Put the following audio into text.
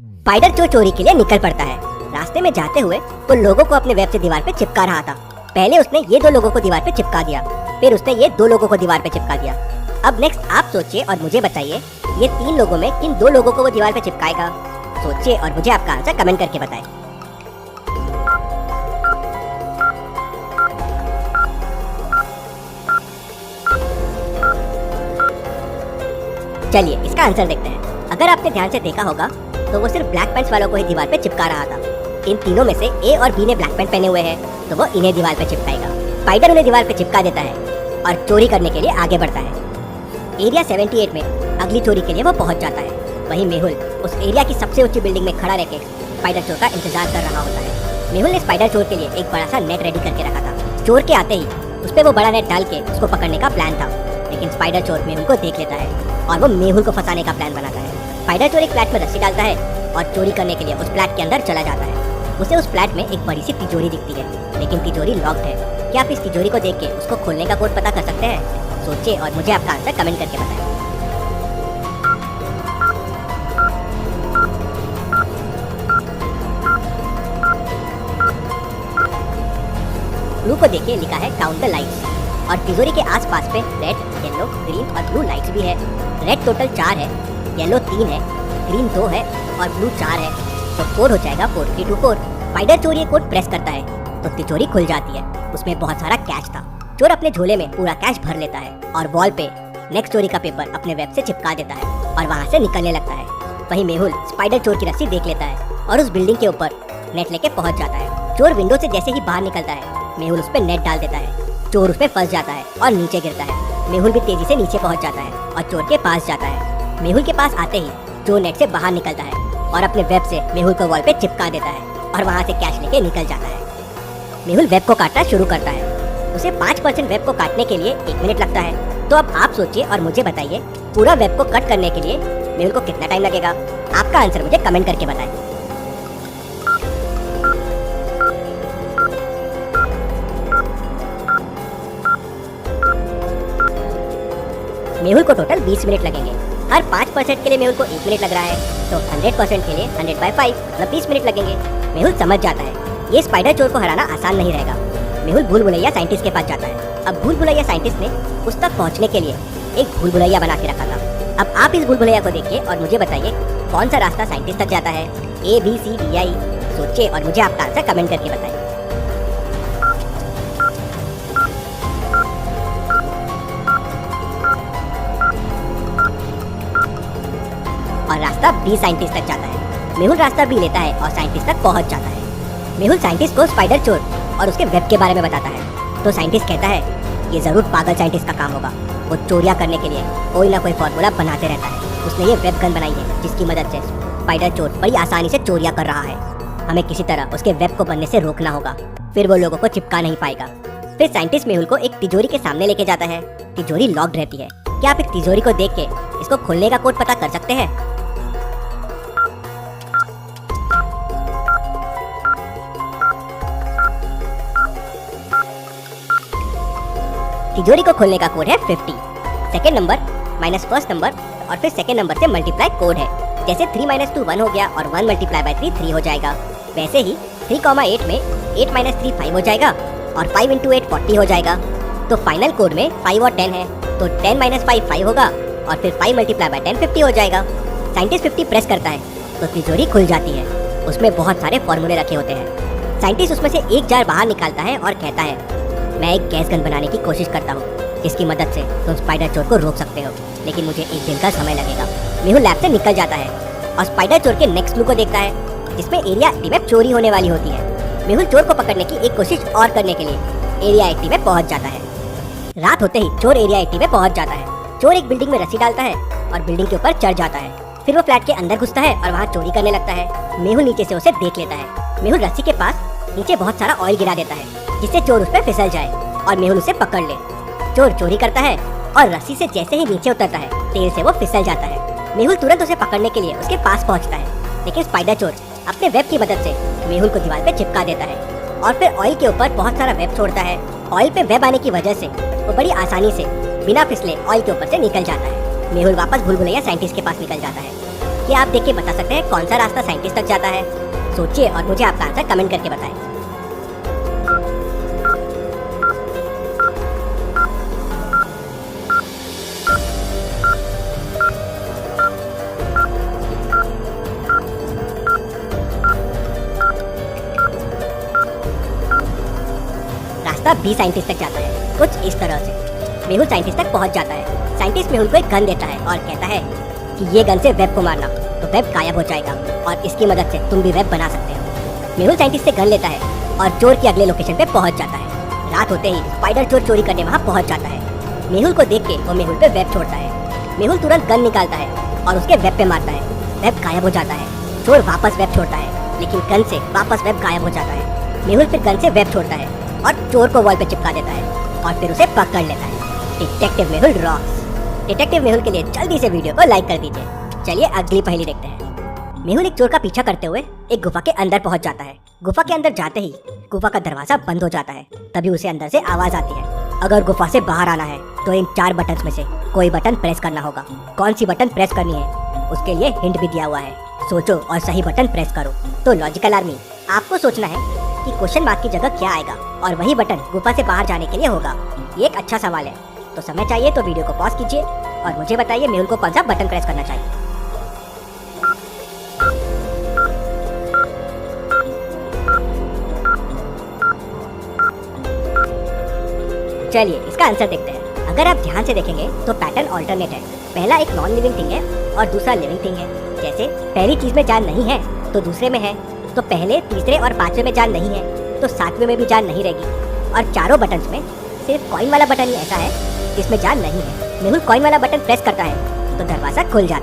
Spider चोर चोरी के लिए निकल पड़ता है। रास्ते में जाते हुए वो लोगों को अपने वेब से दीवार पे चिपका रहा था। पहले उसने ये 2 लोगों को दीवार पे चिपका दिया, फिर उसने ये 2 लोगों को दीवार पे चिपका दिया। अब नेक्स्ट आप सोचिए और मुझे बताइए, ये 3 लोगों में किन 2 लोगों को वो दीवार पे चिपकाएगा? सोचिए और मुझे आपका आंसर कमेंट करके बताएं। चलिए इसका आंसर देखते हैं। अगर आपने ध्यान से देखा होगा तो वो सिर्फ ब्लैक पैंट्स वालों को ही दीवार पे चिपका रहा था। इन तीनों में से ए और बी ने ब्लैक पैंट पहने हुए हैं, तो वो इन्हें दीवार पे चिपकाएगा। स्पाइडर उन्हें दीवार पे चिपका देता है और चोरी करने के लिए आगे बढ़ता है। एरिया 78 में अगली चोरी के लिए वो पहुंच जाता है। वहीं मेहुल उस एरिया की सबसे ऊंची बिल्डिंग में खड़ा रहकर स्पाइडर चोर का इंतजार कर रहा होता है। मेहुल ने स्पाइडर चोर के लिए एक बड़ा सा नेट रेडी करके रखा था। चोर के आते ही उस पे वो बड़ा नेट डाल के उसको पकड़ने का प्लान था, लेकिन स्पाइडर चोर मेहुल को देख लेता है और वो मेहुल को फंसाने का प्लान बनाता है। स्पाइडर चोर एक फ्लैट में रस्सी डालता है और चोरी करने के लिए उस फ्लैट के अंदर चला जाता है। उसे उस फ्लैट में एक बड़ी सी तिजोरी दिखती है, लेकिन तिजोरी लॉक्ड है। क्या आप इस तिजोरी को देख के उसको खोलने का कोड पता कर सकते हैं? सोचिए और मुझे आपका आंसर कमेंट करके बताएं। क्लू को देखिए, लिखा है काउंट द लाइट्स और तिजोरी के आसपास पे रेड, येलो, ग्रीन और ब्लू लाइट्स भी है। रेड टोटल 4 है, येलो 3 है, ग्रीन 2 है और ब्लू 4 है, तो कोड हो जाएगा 4324। स्पाइडर चोर ये कोड प्रेस करता है तो तिजोरी खुल जाती है। उसमें बहुत सारा कैश था। चोर अपने झोले में पूरा कैश भर लेता है और वॉल पे नेक्स्ट चोरी का पेपर अपने वेब से चिपका देता है और वहाँ से निकलने लगता है। वहीं मेहुल स्पाइडर चोर की रस्सी देख लेता है और उस बिल्डिंग के ऊपर नेट लेके पहुंच जाता है। चोर विंडो से जैसे ही बाहर निकलता है, मेहुल उस पे नेट डाल देता है। चोर उस पे फंस जाता है और नीचे गिरता है। मेहुल भी तेजी से नीचे पहुंच जाता है और चोर के पास जाता है। मेहुल के पास आते ही चोर नेट से बाहर निकलता है और अपने वेब से मेहुल को वॉल पे चिपका देता है और वहाँ से कैश लेके निकल जाता है। मेहुल वेब को काटना शुरू करता है। उसे 5% वेब को काटने के लिए 1 मिनट लगता है। तो अब आप सोचिए और मुझे बताइए, पूरा वेब को कट करने के लिए मेहुल को कितना टाइम लगेगा? आपका आंसर मुझे कमेंट करके बताएं। मेहुल को टोटल 20 मिनट लगेंगे। हर 5% के लिए मेहुल को 1 मिनट लग रहा है, तो 100% के लिए 100/5 मतलब 20 मिनट लगेंगे। मेहुल समझ जाता है ये स्पाइडर चोर को हराना आसान नहीं रहेगा। मेहुल भूल भुलैया साइंटिस्ट के पास जाता है। अब भूल भुलैया साइंटिस्ट ने उस तक पहुंचने के लिए एक भूल भुलैया बना के रखा था। अब आप इस भूल भुलैया को देखिए और मुझे बताइए कौन सा रास्ता साइंटिस्ट तक जाता है? ABCDI। सोचिए और मुझे आपका आंसर कमेंट करके बताएं। और रास्ता बी साइंटिस्ट तक जाता है। मेहुल रास्ता बी लेता है और साइंटिस्ट तक पहुंच जाता है। मेहुल साइंटिस्ट को स्पाइडर चोर और उसके वेब के बारे में बताता है, तो साइंटिस्ट कहता है ये जरूर पागल साइंटिस्ट का काम होगा। वो चोरियां करने के लिए कोई ना कोई फॉर्मूला बनाते रहता है। उसने ये वेब गन बनाई है जिसकी मदद से स्पाइडर चोर बड़ी आसानी से चोरियां कर रहा है। हमें किसी तरह उसके वेब को बनने से रोकना होगा, फिर वो लोगों को चिपका नहीं पाएगा। फिर साइंटिस्ट मेहुल को एक तिजोरी के सामने लेके जाता है। तिजोरी लॉक्ड रहती है। क्या आप इस तिजोरी को देख के इसको खोलने का कोड पता कर सकते हैं? तिजोरी को खोलने का कोड है 50। Second number minus first number और फिर सेकेंड नंबर से मल्टीप्लाई कोड है। जैसे 3 - 2 1 हो गया और 1 × 3 3 हो जाएगा, वैसे ही 3, 8 में 8 - 3 5 हो जाएगा और 5 × 8 40 हो जाएगा। तो फाइनल कोड में 5 और 10 है, तो 10 - 5 5 होगा और फिर 5 × 10 50 हो जाएगा। साइंटिस्ट 50 प्रेस करता है तो तिजोरी खुल जाती है। उसमें बहुत सारे फॉर्मूले रखे होते हैं। साइंटिस्ट उसमें से एक जार बाहर निकालता है और कहता है मैं एक गैस गन बनाने की कोशिश करता हूँ जिसकी मदद से तुम स्पाइडर चोर को रोक सकते हो, लेकिन मुझे 1 दिन का समय लगेगा। मेहुल लैब से निकल जाता है और स्पाइडर चोर के नेक्स्ट क्लू को देखता है जिसमें एरिया 80 में चोरी होने वाली होती है। मेहुल चोर को पकड़ने की एक कोशिश और करने के लिए एरिया 80 में पहुंच जाता है। रात होते ही चोर एरिया 80 में पहुंच जाता है। चोर एक बिल्डिंग में रस्सी डालता है और बिल्डिंग के ऊपर चढ़ जाता है। फिर वो फ्लैट के अंदर घुसता है और वहाँ चोरी करने लगता है। मेहुल नीचे से उसे देख लेता है। मेहुल रस्सी के पास नीचे बहुत सारा ऑयल गिरा देता है जिससे चोर उस पर फिसल जाए और मेहुल उसे पकड़ ले। चोर चोरी करता है और रस्सी से जैसे ही नीचे उतरता है तेल से वो फिसल जाता है। मेहुल तुरंत उसे पकड़ने के लिए उसके पास पहुंचता है, लेकिन स्पाइडर चोर अपने वेब की मदद से मेहुल को दीवार पे चिपका देता है और फिर ऑयल के ऊपर बहुत सारा वेब छोड़ता है। ऑयल पे वेब आने की वजह से वो बड़ी आसानी से बिना फिसले ऑयल के ऊपर से निकल जाता है। मेहुल वापस भूल भुलैया साइंटिस्ट के पास निकल जाता है। क्या आप देख के बता सकते हैं कौन सा रास्ता साइंटिस्ट तक जाता है? सोचिए और मुझे आपका आंसर कमेंट करके बताएं। रास्ता बी साइंटिस्ट तक जाता है, कुछ इस तरह से। मेहुल साइंटिस्ट तक पहुंच जाता है। साइंटिस्ट मेहुल को एक गन देता है और कहता है कि ये गन से वेब को मारना तो वेब गायब हो जाएगा और इसकी मदद से तुम भी वेब बना सकते हो। मेहुल साइंटिस्ट से गन लेता है और चोर की अगले लोकेशन पे पहुंच जाता है। रात होते ही स्पाइडर चोर चोरी करने वहाँ पहुंच जाता है। मेहुल को देख के वो मेहुल पे वेब छोड़ता है। मेहुल तुरंत गन निकालता है और उसके वेब पे मारता है। वेब गायब हो जाता है। चोर वापस वेब छोड़ता है, लेकिन गन से वापस वेब गायब हो जाता है। मेहुल फिर गन से वेब छोड़ता है और चोर को वॉल पे चिपका देता है और फिर उसे पकड़ लेता है। Detective Mehul rocks. Detective Mehul के लिए जल्दी से वीडियो को लाइक कर दीजिए। चलिए अगली पहेली देखते हैं। मेहुल एक चोर का पीछा करते हुए एक गुफा के अंदर पहुंच जाता है। गुफा के अंदर जाते ही गुफा का दरवाजा बंद हो जाता है। तभी उसे अंदर से आवाज आती है, अगर गुफा से बाहर आना है तो इन 4 बटन्स में से कोई बटन प्रेस करना होगा। कौन सी बटन प्रेस करनी है उसके लिए हिंट भी दिया हुआ है। सोचो और सही बटन प्रेस करो। तो लॉजिकल आर्मी, आपको सोचना है कि क्वेश्चन मार्क की जगह क्या आएगा और वही बटन गुफा से बाहर जाने के लिए होगा। ये एक अच्छा सवाल है। तो समय चाहिए तो वीडियो को पॉज कीजिए और मुझे बताइए मेहुल को कौन सा बटन प्रेस करना चाहिए। चलिए इसका आंसर देखते हैं। अगर आप ध्यान से देखेंगे तो पैटर्न ऑल्टरनेट है। पहला एक नॉन लिविंग थिंग है और दूसरा लिविंग थिंग है। जैसे पहली चीज में जान नहीं है तो दूसरे में है, तो पहले, तीसरे और 5वें में जान नहीं है तो 7वें में भी जान नहीं रहेगी। और चारों बटन्स में सिर्फ कॉइन वाला बटन ही ऐसा है जिसमें जान नहीं है। मेहुल कॉइन वाला बटन प्रेस करता है तो दरवाजा खुल जाता है।